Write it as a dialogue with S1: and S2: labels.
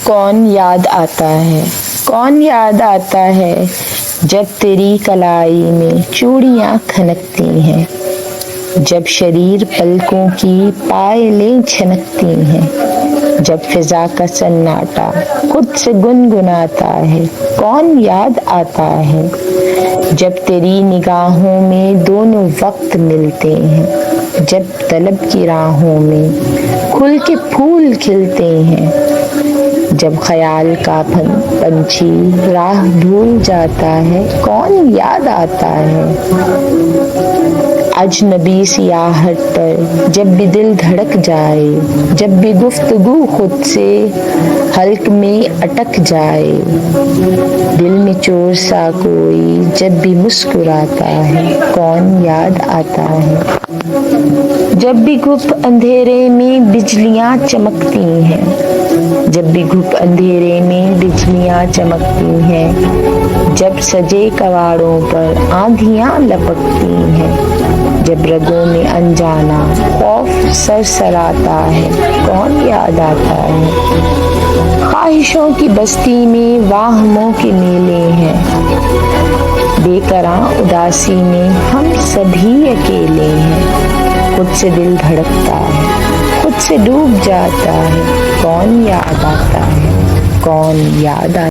S1: کون یاد آتا ہے، کون یاد آتا ہے جب تیری کلائی میں چوڑیاں کھنکتی ہیں، جب شریر پلکوں کی پائلیں چھنکتی ہیں، جب فضا کا سناٹا خود سے گنگناتا ہے، کون یاد آتا ہے جب تیری نگاہوں میں دونوں وقت ملتے ہیں، جب طلب کی راہوں میں کھل کے پھول کھلتے ہیں، جب خیال کا پنچھی راہ بھول جاتا ہے، کون یاد آتا ہے اجنبی سیاحت پر جب بھی دل دھڑک جائے، جب بھی گفتگو خود سے حلق میں اٹک جائے، دل میں چور سا کوئی جب بھی مسکراتا ہے، کون یاد آتا ہے جب بھی گھپ اندھیرے میں بجلیاں چمکتی ہیں، جب بھی گھپ اندھیرے میں بجلیاں چمکتی ہیں، جب سجے کواڑوں پر آندھیاں لپکتی ہیں، جب رگوں میں انجانا خوف سرسراتا ہے، کون یاد آتا ہے خواہشوں کی بستی میں واہموں کے میلے ہیں، بے قراں اداسی میں ہم سبھی اکیلے ہیں، خود سے دل دھڑکتا ہے، خود سے ڈوب جاتا ہے، کون یاد آتا ہے، کون یاد آتا ہے۔